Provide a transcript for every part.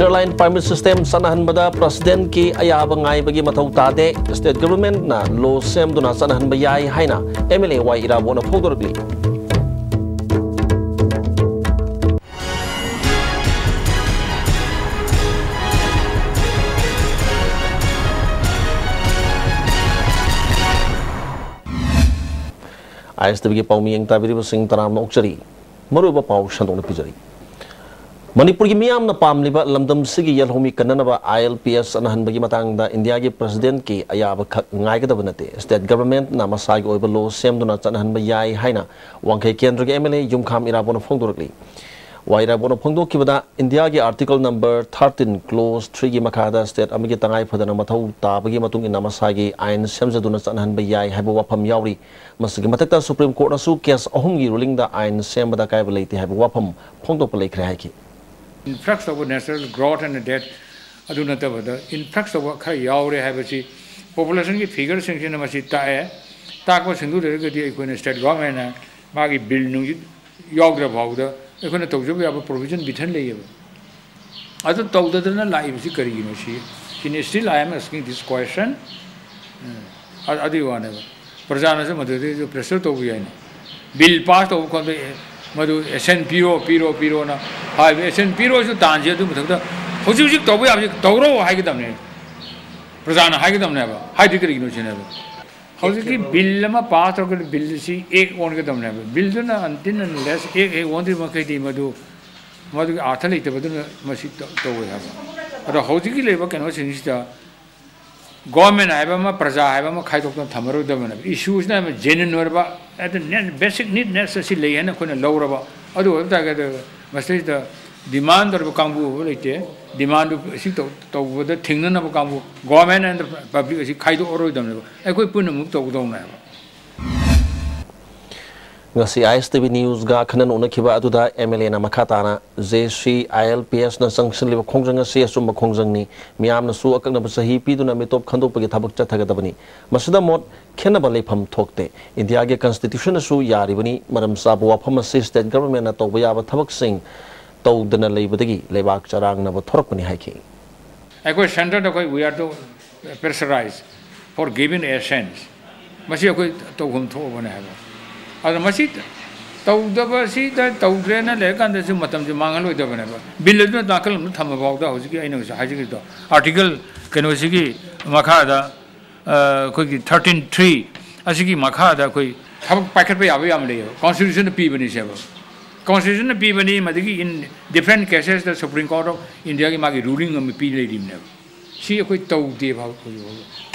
Interline permit system sanahan bada president ki ayabang ay bagi matau tade state government na law sem duna sanahan bayay haina MLA y irabo na fogdorgli. ISTV के पाउमी young ताबिरी busing तराम नौकचरी मरुबा पाउ शंदों ने पिजरी मणिपुर की मियाम न पामलिबा लमदम सिगी यलहोमी कन्ननबा ILPS अनहन बगी मतंगदा India के president की अयाब खक ngaigada बनते state government ना मसागी ओइबा लो सेमदुना चनहन बयाई हाइना वांखे केंद्र के MLA युमखाम इराबोन फोंगदोरगली वाइराबोन फोंगदोकिबदा इंडिया के आर्टिकल नंबर 13 क्लोज 3 की मखादा स्टेट अमगी तंगाई फदना मथौ ताबगी मतुंग इना मसागी आइन सेमजदुना चनहन बयाई हाइबो वाफम यावरी मसगी मतकता सुप्रीम कोर्ट असु केस अहुमगी रुलिंग दा आइन सेमबदा काइबा लेते हाइबो वाफम फोंगदोप लेखरे हाइकी influx of natural growth and death adu natabada influx of khara yaure haibasi population ki figure sanction masi ta hai takwa sindu de gadi ekone state government na magi bill nu yaugre bawda ekone tawjub ya provision bithan leyeba adu tawdadana live si kari no shi still I am asking this question adi one prajana se madhe jo pressure to bhi hai bill pass to ko मधु एसएन पीरो ना हाई SN पीरो जो तांजे तो मतलब होजी होजी तो भी आप तौरो हाई के दमने प्रजान हाई के दमने अब हाई दिक्कत इग्नोर चीज़ है होजी की बिल में पास होकर बिल सी एक वन के दमने अब बिल जो ना अंतिम ना लेस एक वन दी मकई दी मधु आठ लेते बदु मसी तो वो है अब होजी की लेबर कैन वो सिंचिता गवर्नमेंट आएगा में प्रजा आएगा में खाई तो अपना थमरो दमने इश्यूज ना में genuine Verba at the basic need necessary le na khona lawraba adu ta ga message the demand or kambu lete demand si to the thing na kambu government and the public si khai do oro dam ne ekoi pun mu to do na ngasi ISTV news ga khanan onakhiba aduda MLA na makhatana JC ILPS na sanction liba khongjang se asum khongjang ni miam na su akak na sahi pi duna me top khandop gi thabak cha thaga dabani masida mot khena ba lepham thokte india ge constitution su yari bani maram sa bo pham se state government na to ba ya ba thabak sing to dana leibadagi lebak charang na ba thorak bani haiki ekoi center to koi we are to pressurize for giving assents masi ekoi to hum tho bana ha अगर मसीद तौदबसी तौद्रेना लेकिन जैसे मतम जो मांगल होता बने bill में दाखिल थम बावदा हो सके आइनो से हाजिर तो आर्टिकल केनोसी की मखादा कोई 13.3 ऐसी की मखादा कोई सब पैकेट पे आवे आम ले कॉन्स्टिट्यूशन पी बनी से कॉन्स्टिट्यूशन पी बनी मतलब कि in different cases the supreme court of India की मागी रूलिंग में पी ले दी ने सी कोई तौदे भाव कोई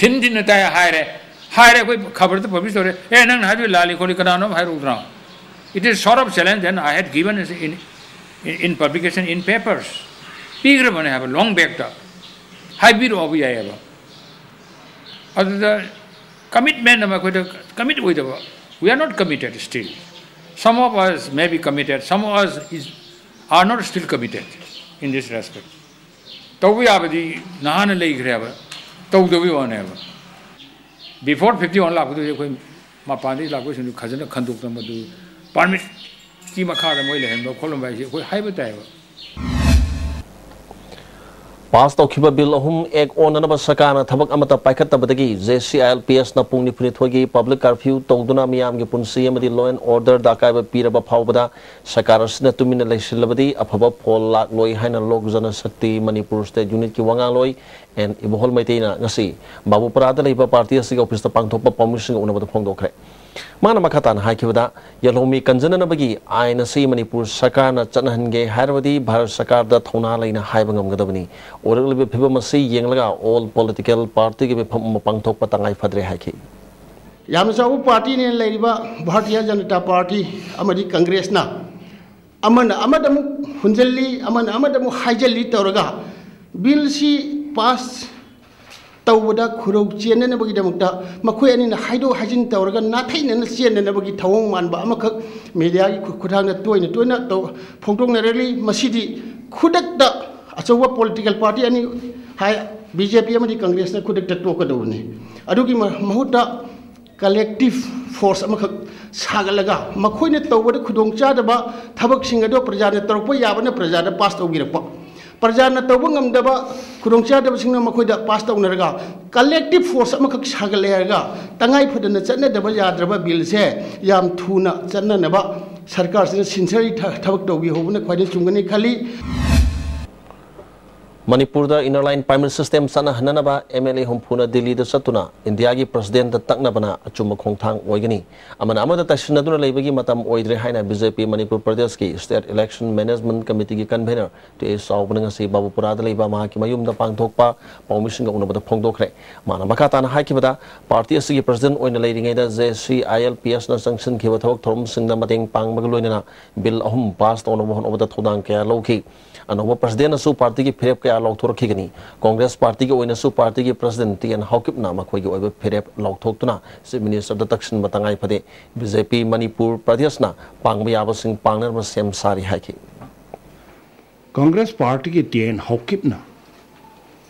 थिन थिन ता हाय रे हाय कोई खबर तो पब्लिश हो रहे नंग हाथ में लाली खोली कराना हाय उधरा it is sort of challenge and I had given in publication in papers पीगर बने have a long back up हाय भी रो भी आया बा और द कमिटमेंट हम कोई कमिट हुई तो we are not committed still some of us may be committed some of us are not still committed in this respect तो भी आप दी नहाने ले गए अब तो भी होने अब Before 51 lakh do koi mapani lakh ko sinu khajana khanduk na madu permit ki makha da moi le hen kholom bai koi hai batai pass तौखिबा बिल अहुम एक ओननबा सरकारना थबक अमता पाइखतबदगी JCILPS ना पुंगनि फुनि थोगी पब्लिक कर्फ्यू तौदुना मियाम गे पुंसी अमदि लॉ एंड ऑर्डर दाकायबा पीरबा फावबदा सरकार असना तुमिना लेसिलबदि अफबा फोल लाख लोई हाइना लोक जन शक्ति मणिपुर स्टेट यूनिट की वंगा लोई एंड इबोहल मैतेना ngasi बाबुपरादा लेबा पार्टी असि ऑफिस ता पांगथोपा परमिशन उनबदा फोंगदोखरे माना मखातान हाइखिबदा यलोमी कंजननबगी आइन से मणिपुर सरकार ना चनहनगे हारवदी भारत सरकार दा थौना लेना हाइबा ngमगदबनी ओरगलबे फिबम से येंगलगा ऑल पॉलिटिकल पार्टी के पांगथोपा तंगाई फद्रे हाइखि यामसाउ पार्टी ने लेरिबा भारतीय जनता पार्टी अमदी कांग्रेस ना अमन अमदम हुंजल्ली अमन अमदम हाइजल्ली तौरगा बिल सी पास तौबदा खुरौ चेननबगीदमक्ता मखोय अनिना हाइदो हाजिन तौरगा नाथैनन चेननबगी थवंग मानबा अमखक मीडिया की खुथांगना तोयना तो फोंदोंगनरली मसीदी खुदकदा अचौवा पॉलिटिकल पार्टी अनि हाय बीजेपी अमदी कांग्रेस ना खुदकदा टोकदौनी अदुगी महुता कलेक्टिव फोर्स अमखक सागलगा मखोयने तौबदा खुदोंग चादबा थबक सिंगदो प्रजाने तरपो याबने प्रजाने पास तौगिरपा प्रजाना तब खुदचादबसिंग पास तौनरगा कलेक्टिव फोर्स सागलेगा तंगाई फदन चनदब याद्रब बिल से याम थूना चननब सरकार से सिंसरी थबक तौबी होबने ख्वाइदे चुंगनी खाली मणिपुर दा इनर लाइन प्राइमरी सिस्टम सना हननबा एमएलए हुमफुना दिल्ली दा सतुना इंडिया की प्रेसिडेंट दा तकनबना अचुम खोंगथांग ओइगनी अमन अमदा तसिनदुना लेबगी मतम ओइद्रे हाइना बीजेपी मणिपुर प्रदेश की स्टेट इलेक्शन मैनेजमेंट कमिटी की कन्वेनर टे साउबनंग से बाबूपुरा दा लेबा मा की मयुम दा पांगथोकपा पौमिसिंग उनबदा फोंगदोखरे माना मखाताना हाइकिबदा पार्टी असगी प्रेसिडेंट ओइना लेरिङैदा JCILPS ना संक्शन खिबा थवक थरम सिंगदा मतेंग पांगबग लोइना बिल अहुम पास तौनबो होनबदा थोदांग कया लौखी अनोबा प्रेसिडेंट असु पार्टी की फिरेप कया लौथोरखिगनी कांग्रेस पार्टी के ओइनसु पार्टी की प्रेसिडेंट टीएन हाउकिपना मखोइगी ओइबा फिरेप लौथोक्तुना चीफ मिनिस्टर द तक्सन मतंगाई फदे बीजेपी मणिपुर प्रदेशना पांगबा याबसिंग पांगनर सेम सारी हाइकी कांग्रेस पार्टी की टीएन हाउकिपना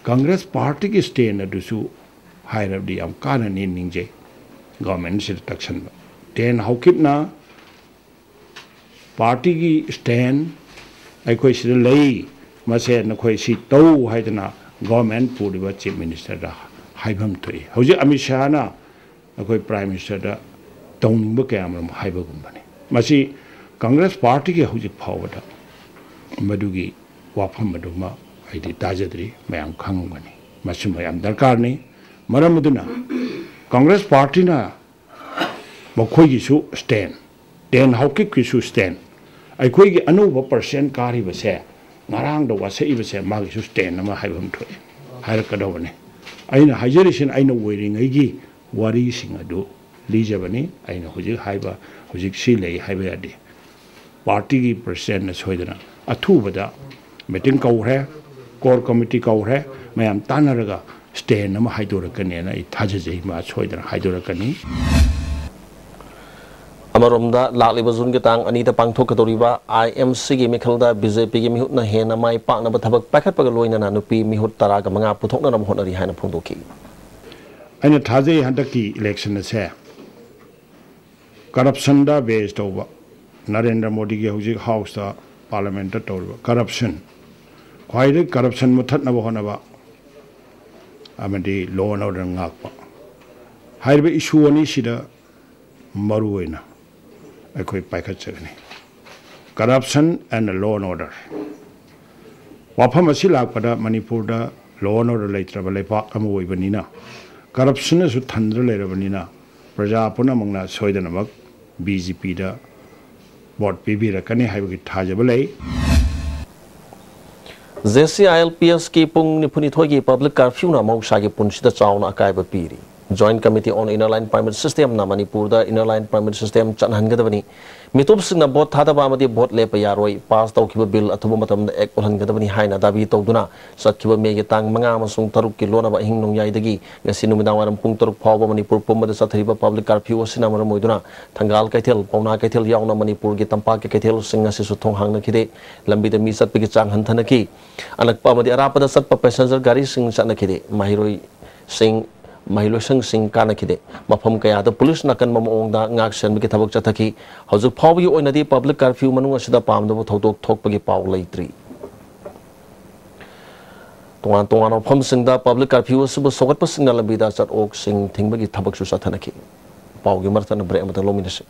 कांग्रेस पार्टी की स्टैंड अदुसु हाइरबदी याम काना निंजे गवर्नमेंट से तक्सन टीएन हाउकिपना पार्टी की स्टैंड अखोई सिद लई मसे नखोई सी तौ हाइदना गवर्नमेंट पुरिबा चीफ मिनिस्टर दा हाइबम थोई हौजे अमित शाह ना अखोई प्राइम मिनिस्टर दा तौनिंग कयामरम हाइबगुंबने मसी कांग्रेस पार्टी के हौजे फावदा मदुगी वाफम मदुमा आइदि ताजद्री मयाम खांगमनी मसु मयाम दरकार ने मरमदुना कांग्रेस पार्टी ना मखोई सु स्टैंड टेन हाउकिक किसु स्टैंड अखोई की अनौब परसेंट कारिबसे नारांग वासईबसे मागी स्टैंड हाइबम थोए हाइरकदबने अइना हाइजरिसिन अइना वेरिंगैगी वारीसिंग अदु लीजबनी अइना हुजिक हाइबा हुजिक सी लेई हाइबा यादे पार्टी की प्रेसिडेंट सोइदना अथुबदा मीटिंग कौरे कोर कमिटी कौरे मयाम तानरगा स्टैंड हाइदोरकनेना थाजजै मा सोइदना हाइदोरकनी अमरोमदा लालिब जुन के तांग अनीता पांगथोकतोरिबा IMC की मिखलदा बीजेपी की मिहुतना हेना माई पाकनब थबक पाखतपग लोइना नुपी मिहुत तराग मंगा पुथोकनरम होनरी हाइना फोंदोकी अइना थाजे हंदकी इलेक्शन से करप्शन दा बेस तौबा नरेंद्र मोदी के हुजिक हाउस दा पार्लियामेंट दा तौबा करप्शन ख्वाइदे करप्शन मुथतनब होनबा अमदी लॉ एंड ऑर्डर ngakpa हाइबे इशू अनि सिदा मरुइना अखोई पाइखचगनी corruption and law and order वाफम असि लापदा मणिपुर दा लॉ एंड ऑर्डर लेत्रब लेपाक अम ओइबनिना करप्शन सु थंद्र लेरबनिना प्रजा पुनमंगना सोइदनमक बीजेपी दा वोट पिबिरकनी हाइबगी थाजब लै JCILPS की पुंग निफुनिथोई की पब्लिक कर्फ्यू ना मौसा की पुंसिदा चाउना अकायब पीरी Joint Committee on Inner Line Primary System na Manipur da Inner Line Primary System chanhangadabani mitub singna bot thadaba amadi bot lepa yaroi pass tawkiba bill athuba matamda ek olhangadabani haina dabi tawduna satkiba mege tang manga amasung taruk ki lona ba hing nong yaidagi ngasi numidawaram pung taruk phawba Manipur pumba da sathriba public curfew asina maram moiduna thangal kaithel pauna kaithel yauna Manipur gi tampa ke kaithel singa se suthong hangna khide lambi da mi satpi ki chang hanthana ki anakpa amadi arapa da satpa passenger gari sing chana khide mahiroi sing महिलोसंग सिंग कानखिदे मफम कयादा police नकन ममओंगदा ngak sen bi thabak chathaki haujuk phawbi oinadi public curfew manung asida pamdabo thodok thokpagi paw leitri tongan tongan pham singda public curfew asibu sogat pasingna labida chat ok sing thingbagi thabak su sathanaki pawgi martana bre amata lominase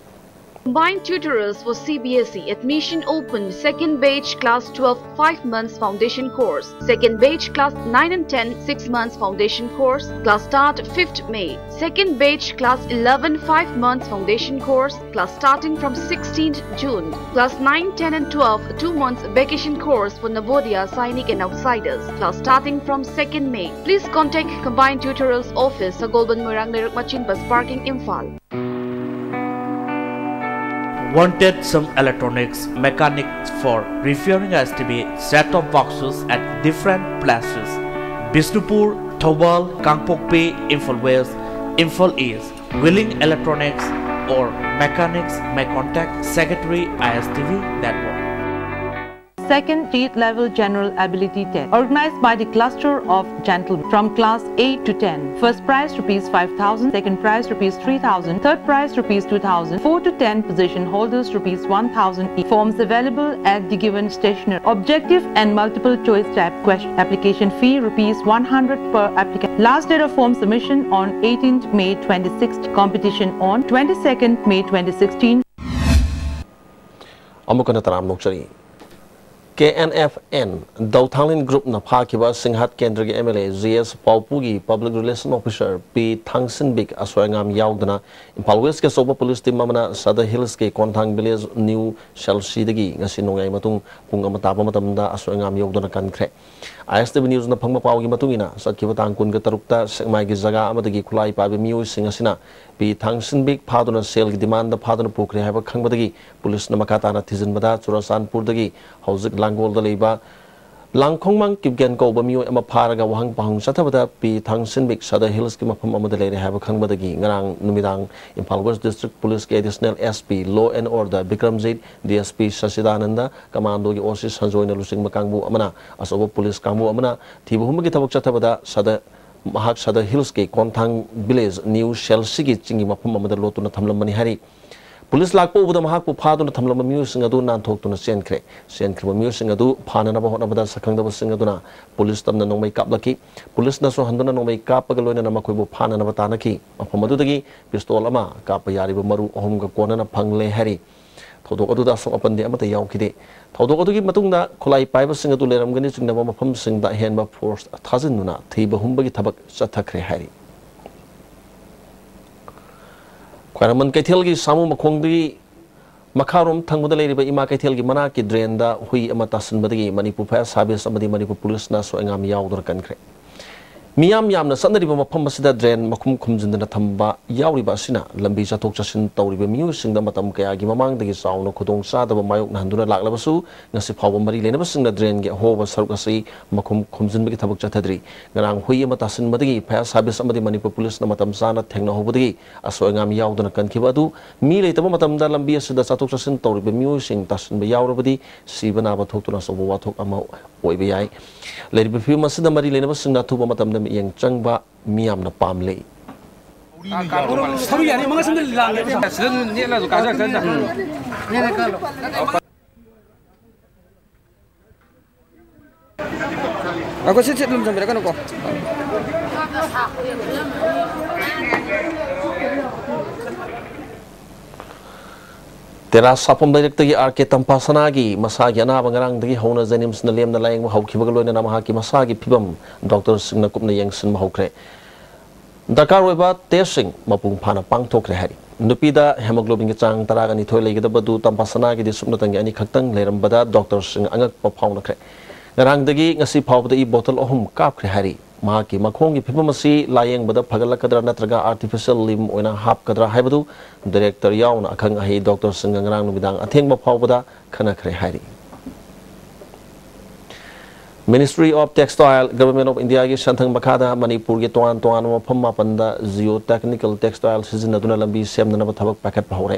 Combined tutorials for CBSE admission open second batch class 12 5 months foundation course, second batch class 9 and 10 6 months foundation course, class start 5th May, second batch class 11 5 months foundation course, class starting from 16th June, class 9 10 and 12 2 months vacation course for Navodaya, Sainik and outsiders, class starting from 2nd May. Please contact Combined Tutorials Office, Sagolban Murang Machin Bus Parking, Imphal. Wanted some electronics mechanics for repairing ISTV set-top boxes at different places: Bisnupur, Thobal, Kangpokpi, Imphal West, Imphal East. Willing electronics or mechanics may contact Secretary ISTV Network. second state-level general ability test organized by the cluster of gentlemen from class 8 to 10. First prize rupees 5,000, second prize rupees 3,000, third prize rupees 2,000, 4 to 10 position holders rupees 1,000 each. Forms available at the given stationer. Objective and multiple choice type question. Application fee rupees 100 per applicant. Last date of form submission on 18th May 2016. Competition on 22nd May 2016. Amukana taram nokchari KNFN Dauthanglin Group na phakiba Singhat Kendra gi MLA GS Paupu gi Public Relation Officer P Thangsin Big Aswangam yaudana Impal West ke soba police team mamana Sada Hills ke Konthang Village New Chelsea dagi ngasi nongai matung pung amata pa matamda aswangam yaudana kankre ISTV News na phangma paw gi matungina sakhiba tang kun ga tarukta sekmai gi jaga amadagi khulai pa be miu singasina P Thangsin Big phaduna sale gi demand da phaduna pukre haba khangbadagi police na makata na thijinbada Churasanpur dagi hauzik Langol da leiba Langkhongmang kibgen ko ba miu ama pharaga wahang pahung sathabada P Thangsin Big Sada Hills ki mafam amada leire haba khangbadagi ngarang numidang Impal West District Police ke Additional SP Law and Order Bikramjit DSP Sasidananda Commando gi OC Sanjoina Lusing Makangbu amana asoba police kangbu amana thibuhum gi thabak chathabada Sada Mahak Sada Hills ke Konthang Village New Chelsea gi chingi mafam amada lotuna thamlamani hari Police lakpo ubuda mahak pu phaduna thamlama miu singadu nan thoktuna senkre miu singadu phana na bahona bada sakhang da singaduna police tamna nongmai kaplaki police na so handuna nongmai kapaga loina na makoi bu phana na bata naki mafam adudagi pistol ama kapa yari bu maru ohum ga kona na phangle hari thodok adu da so apande amata yaukide thodok adu gi matungda khulai paiba singadu leram gani chingna mafam singda henba force thajinuna thiba humba gi thabak chathakre hari Kwaraman Kaithilgi Samu Makongdi Makarum Tangmudaleriba Ima Kaithilgi Manaki Drenda Hui Amatasan Badagi Manipur Fire Service Amadi Manipur Police na so engam yaudor kankre Miyam yamna sanariba mafam masida drain makum kumjindana thamba yauriba asina lambi chathok chasin tawriba miu singda matam kaya gi mamang dagi sauna khudong sadaba mayok na handuna laklabasu ngasi phawba mari lenaba singna drain gi hoba saruk asi makum kumjinba gi thabak chathadri ngarang hui amata sin madagi fire service amadi Manipur Police na matam sana thengna hobudagi aso engam yaudana kankhiba adu mi leitaba matam da lambi asida chathok chasin tawriba miu sing tasin ba yaurabadi sibana ba thoktuna sobo wathok ama oiba yai leriba fiu masida mari lenaba singna thuba matam da yang changba miam na pamle sabi yani mga sandali lang sen ni la ka sen ako sit lum sambil kan ko Tera sapam direct tagi RK Tampasanagi masagi anaba ngarang dagi hona janims na lem na layang mahawkibaga loina na mahaki masagi pibam Dr. Singna kupna yangsin mahawkre Dakar oiba testing mapung phana pangthokre hari nupida hemoglobin gi chang taraga ni thoi leigida badu Tampasanagi di supna tangi ani khaktang leirambada Dr. Sing angak pa phawna kre ngarang dagi ngasi phawbada i bottle ohum kapkre hari mahaki makhongi phibamasi layeng bada phagalakadra natraga artificial limb oina hap kadra haibadu director yauna akhang ahi Dr. Singangrang numidang athengba phawbada khana khre hari Ministry of Textile Government of India gi santhang makhada Manipur gi toan mafam mapanda geotechnical textile sizinaduna lambi semna thabak packet phawre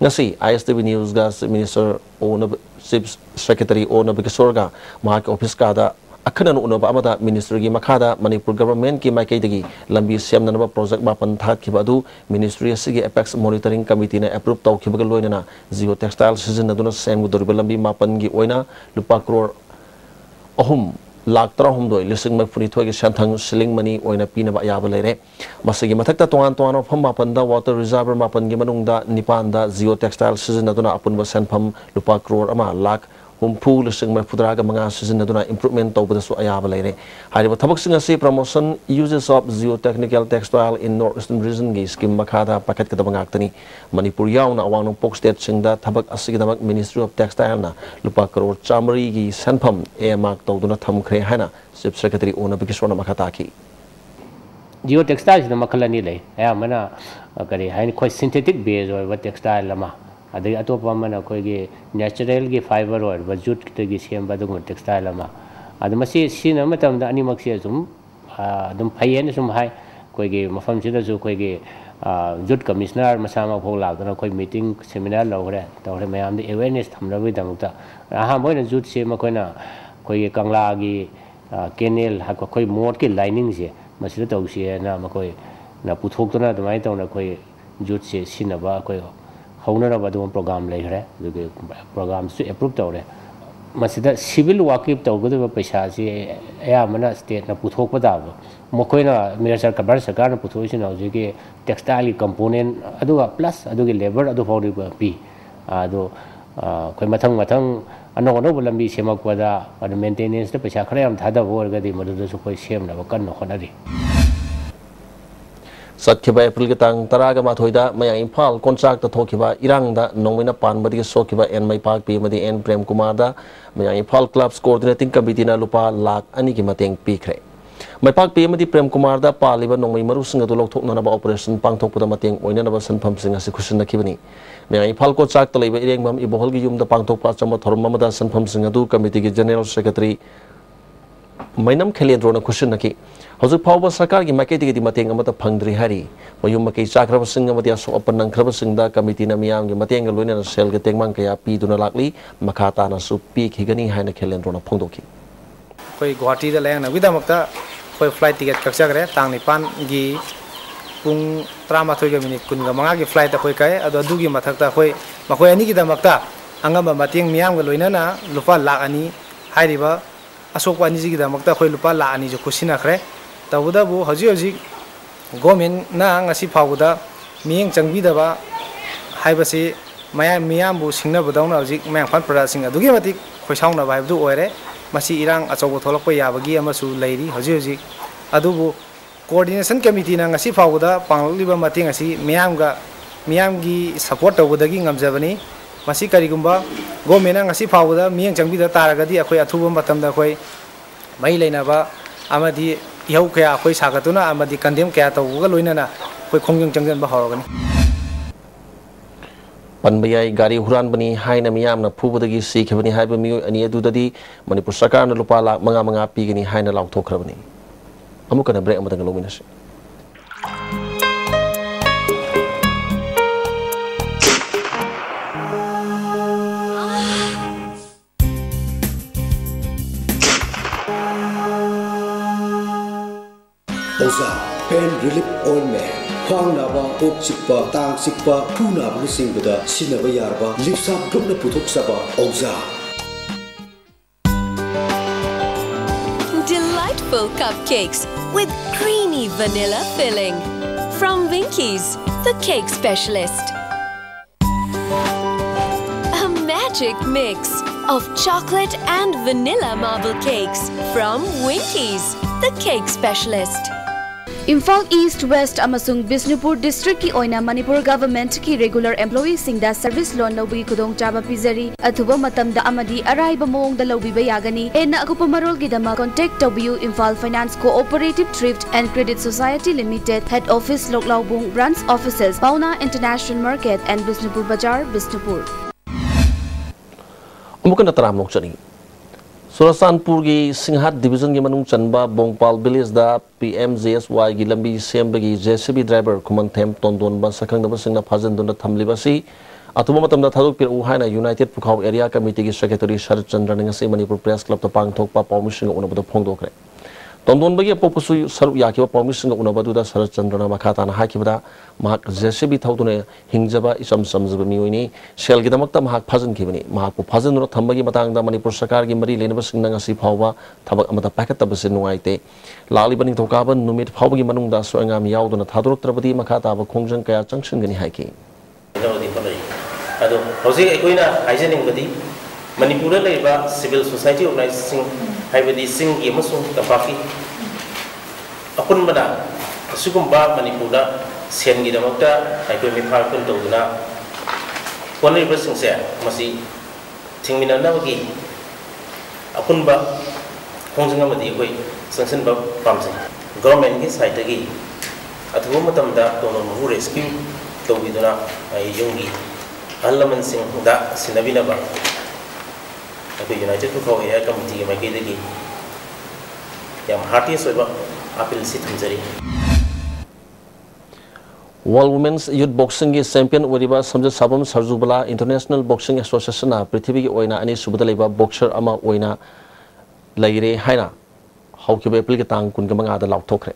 ngasi ISTV News ga Minister Ona Chief Secretary Ona Bikisorga mahak office kada akhanan unaba amada ministry gi makhada Manipur government ki maikai dagi lambi semna naba project mapan that khibadu ministry asigi apex monitoring committee na approve taw khibaga loina geo textile season aduna semgu doriba lambi mapan gi oina lupa crore ahum lakh tarahum doi lising mafuni thoi gi santhang siling mani oina pina ba yaba leire masigi mathakta toan pham mapan da water reservoir mapan gi manungda nipan da geo textile season aduna apunba sanpham lupa crore ama lakh humpu lising mafudraga manga season aduna improvement tawbada su ayaba leire hariba thabak singa se promotion uses of geotechnical textile in northeastern region gi scheme makhada packet kadaba ngaktani Manipur yauna awang pok state singda thabak asigidamak Ministry of Textile na lupa crore chamari gi sanpham emak tawduna thamkhre haina Chief Secretary Ona Bikiswana makhataki geotextile na makhalani lei ayamana kari hain khoi synthetic base or textile lama adai atopa mana koi gi natural gi fiber or jute ki gi sem badung textile lama adamasi sina matam da ani makse zum dum phayen sum hai koi gi mafam sida ju koi gi jute commissioner मसामा फो लादना कोई meeting seminar लौरे तौरे मैम the awareness थमनबैदमक्ता अहमोइना jute से मकोइना कोई कंगलागी केनेल हा कोई मोट के लाइनिंग से मसिद तौसी ना मकोई ना पुथोक्तना दमाई तौना कोई जुट से सिनबा कोई हौनरबा दो प्रोग्राम लेखरे दुगे प्रोग्राम से अप्रूव तौरे मसिद सिविल वाकिब तौगदबा पैसा से अयामना स्टेट ना पुथोकपदाबो मकोइना मिनिस्टर कबर सरकार ना पुथोइसिन हौजिके टेक्सटाइल कंपोनेंट अदुगा प्लस अदुगे लेबर अदु फौरिबा पी अदो कोई मथंग अनो अनोब लंबी सेमकपदा अदु मेंटेनेंस दा पैसा खरा याम थादबो ओरगदि मदुदसु कोई सेमनबा कन्न होनरि सत्खिबा एप्रिल के तांग तरागा माथोइदा मया इम्फाल कॉन्ट्रैक्ट थोखिबा इरांगदा नोंमिना पानबदी सोखिबा एन मैपाक पी मदी एन प्रेम कुमार दा मया इम्फाल क्लब्स कोऑर्डिनेटिंग कमिटीना लुपा लाख अनि की मतेंग पीखरे मैपाक पी मदी प्रेम कुमार दा पालिबा नोंमै मरुसिंग अदु लौथोकनबा ऑपरेशन पांगथोकपदा मतेंग ओइननबा सनफमसिंग असि खुसिनखिबनी मया इम्फाल कॉन्ट्रैक्ट लेबा इरेंगबम इबोहल की युमदा पांगथोकपा चंबा थोरम ममदा सनफमसिंग अदु कमिटी की जनरल सेक्रेटरी मैनम खेलेंद्रोना खुसिनखि हौजिक फाउबा सरकार की माइकेटी मतेंग अमता फंगद्री हरी मयुम मकई चाख्रबसिंग अमति असोप नंख्रबसिंगदा कमिटीना मियामगी मतेंग लोइना सेल के तेंगमांग कया पीदुना लाकली मखाताना सु पीखिगनी हाइना खेलेंद्रोना फोंदोखि कोई गुवाहाटी दा लेंग नबिदामक्ता कोई फ्लाइट टिकट कक्चगरे तांग निपान गी पुंग 13 गा मिनिट 15 गी फ्लाइट कोई काय अदुगी मथकता कोई मकोय अनि गिदामक्ता अंगम मतेंग मियामग लोइना लुपा लाख अनि हाइरिबा अशोक अनि गिदामक्ता कोई लुपा लाख अनि जो खुसिनाखरे तबुदाबु हजी गवर्नमेंट ना ngasi फावदा मियें चंगबिदबा हाइबसे मियामबु सिंगनबदौना हजी मैंफान प्रजासिंग अदुगी मतिक खोइसाउना बाइबदु ओइरे मसी इरांग अचौबो थोलकपा याबगी अमसु लैरी हजी अदुबु कोऑर्डिनेशन कमिटी ना ngasi फावदा पांगलिबा मतेंग असि मियामगी सपोर्ट तौबदगी ngamjabani मसी करिगुंबा गवर्नमेंट ना ngasi फावदा मियें चंगबिदा तारगदी अखोय अथुबा मतमदा अखोय मै लेनाबा अमदी इहौ कया अखोय सागतुना अमदी कंडेम कया तौगा लोइनाना अखोय खोंजंग चंगजन बहरगनी पनबयाई गाड़ी हुरान बनी हाइना मियामना फुबदगी सीखबनी हाइब मियो अनि अदुददी मणिपुर सरकारना लुपा लाख मंगा पीगनी हाइना लाउथोखरबनी अमुकना ब्रेक अमदंग लोमिनसे ओजा पेन रिलीफ ऑइंटमेंट ख्वांग नाबा कोक चिकपा तांग चिकपा फू नाबा सिंगबदा सिनबा यारबा लिप्सा ग्रुपना पुथोकसबा ओजा Delightful cupcakes with creamy vanilla filling from Winkies, the cake specialist. A magic mix of chocolate and vanilla marble cakes from Winkies, the cake specialist. Imphal East West amasung Bisnupur district ki oina Manipur government ki regular employees singda service loan lobi kudong chaba pizari athuba matamda amadi araiba moong da lobi bayagani enna akupa marol gidama contact W Imphal Finance Cooperative Thrift and Credit Society Limited head office Loklaubung branch offices Pauna International Market and Bisnupur Bazaar Bisnupur अमुकन तराम नोचनी सुरसानपुर की सिंहाट division की मनुंग चनबा बोंगपाल village दा PMJSY की लंबी सेमबगी JCB driver खुमंग थेम तोंदोनबा सखंगदबा सिंगना फाजनदुना थमलिबासी अथुबा मतमदा थादुक पिरउ हाइना यूनाइटेड पुखाव एरिया कमिटी की सेक्रेटरी शरद चंद्र ने मणिपुर प्रेस क्लब तो पांगथोकपा पाउमिसिंग उनबद फोंदोखरे तोंदोनबगी अपोपसु सरुक याखिबा पाउमिसिंग उनबदुदा शरद चंद्रना मखाताना हाकिबदा महाक JCB थाउदुने हिंगजबा इसम समजबा मियोइनी सेलगिदमक्ता महाक फाजनखिबनी महाकु फाजनुना थंबगी मतंगदा मणिपुर सरकार की मरी लेनबा सिंगना ngasi फावबा थबक अमता पाकतबसे नुवाइते लालिबा निंगथौकाबा नुमित फावबगी मनुंगदा सोंगाम यावदुना थादुरक्त्रबदी मखाताबा खोंजंग कया चंगसिनगनी हाइकी अदो हौजिक अखोइना हाइजेनिंगबदी मणिपुर लेबा सिविल सोसाइटी ऑर्गेनाइजेशन हाइबदी सिंग एमसुंग तपाफी अपुनबना असुगुंबा मणिपुर सेनगिदमक्ता आइको मिफार कुन तौदुना कोनरिबा सिंगसे मसी थिंगमिननाबगी अपुनबा खोंजंगमदी अखोइ संसनबा पामसे गवर्नमेंट की साइडगी अथुबा मतमदा तोनो महु रेस्क्यू तौबिदुना युंगी अहलमन सिंह दा सिनबिनबा यूनाइटेड पुखाव एरिया कमिटी की माइकैदगी याम हार्टियस ओइबा अपील सि थमजरी World Women's Youth Boxing की चैंपियन ओरिबा समझ साबम सरजुबला इंटरनेशनल बॉक्सिंग एसोसिएशन पृथ्वी की ओइना अनि सुबदा लेबा बॉक्सर अमा ओइना लैरे हाइना हौकिबा एप्रिल की तांग 25 दा लाउथोखरे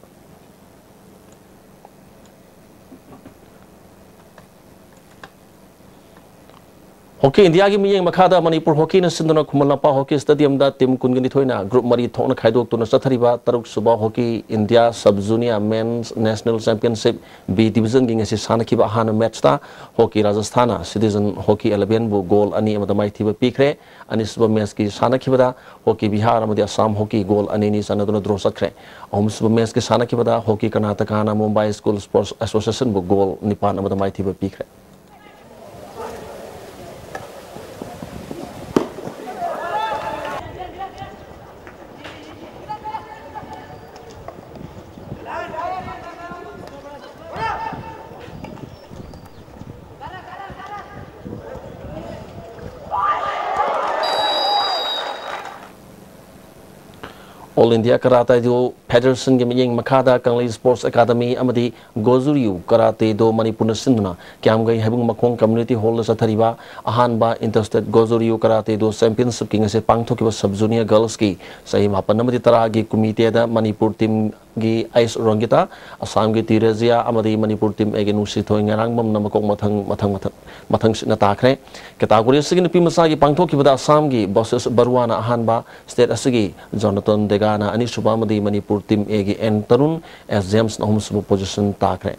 हॉकी इंडिया की मियेंग मखादा मणिपुर हॉकी न सिंदना खुमलपा हॉकी स्टेडियम दा टीम कुनगनि थोइना ग्रुप मरी थोना खाइदोक तो नसथरिबा तरुक सुबा hockey India sub junior men's national championship B division गिंग से सानखिबा हान मैच ता हॉकी राजस्थान सिटीजन हॉकी 11 बु गोल अनि अमदा माइथिबा पीखरे अनि सुबा मैच की सानखिबदा हॉकी बिहार अमदि असम हॉकी गोल अनि नि सानदुना ड्रॉ सखरे अहम सुबा मैच की सानखिबदा हॉकी कर्नाटका ना मुंबई स्कूल स्पोर्ट्स एसोसिएशन बु गोल निपान अमदा माइथिबा पीखरे All India Karate Do Federation की मियेंग मखादा कंगली स्पोर्ट्स अकादमी अमदी गोजुरियू कराते दो मणिपुर सिंधुना क्याम गई हैबुंग मखोंग कम्युनिटी हॉल सथरिबा अहानबा इंटरस्टेट गोजुरियू कराते दो चैंपियनशिप की ngase पांगथोकिबा सब जूनियर गर्ल्स की सही मापन अमदी तरा की कुमितेदा मणिपुर टीम की आइस रोंगिता असम की तिरेजिया अमदी मणिपुर टीम एगे नुसी थोइ ngarang मम नमकोंग मथंग सिना ताखरे कैटेगरी सिगिन पी मसा की पांगथोकिबा असम की बॉसेस बरुआना अहानबा स्टेट असगी जोनाथन देगाना अनि सुबा मदी मणिपुर टीम एगी एन तरुण एस जेम्स नहम सुब पोजीशन ताखरे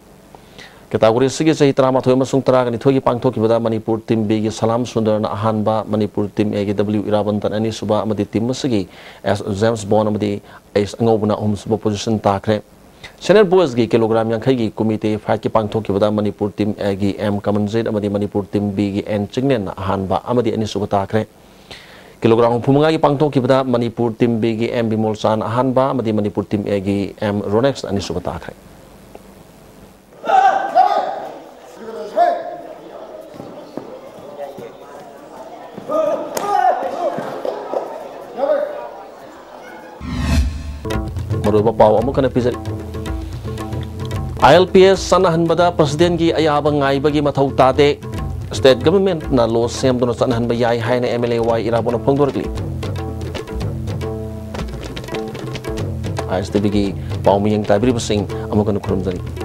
कैटेगरी सिगी सही तरामा थोइ मसुंग तरागनि थोइ पांगथोकिबा मणिपुर टीम बी की सलाम सुंदरना अहानबा मणिपुर टीम एगी डब्ल्यू इरावंतन अनि सुबा मदी टीम मसगी एस जेम्स बॉन मदी एस अंगोबना हम सुब पोजीशन ताखरे सेनियर बॉयज की किलोग्राम यांखै की कुमिते फाइट की पांगथोकिबा मणिपुर टीम एगी एम कमनजेट अमदी मणिपुर टीम बी की एन चिंगनेन अहानबा अमदी अनि सुब ताखरे किलोग्राम फुमंगा की पांगथोकिबा मणिपुर टीम बी की एम बिमोलसान अहानबा अमदी मणिपुर टीम ए की एम रोनेक्स अनि सुब ताखरे मरुबा पाव अमुकन पिजरी ILPS सनहनबदा प्रेसिडेंट की अयाब गाइबगी मथौ तादे स्टेट गवर्नमेंट ना लॉ सेमदुना सनहनबा याय हायना MLA वाई इराबोना फोंदोरगली ISTV की पावमियंग ताबिरिब सिंह अमुकन खुरमजरी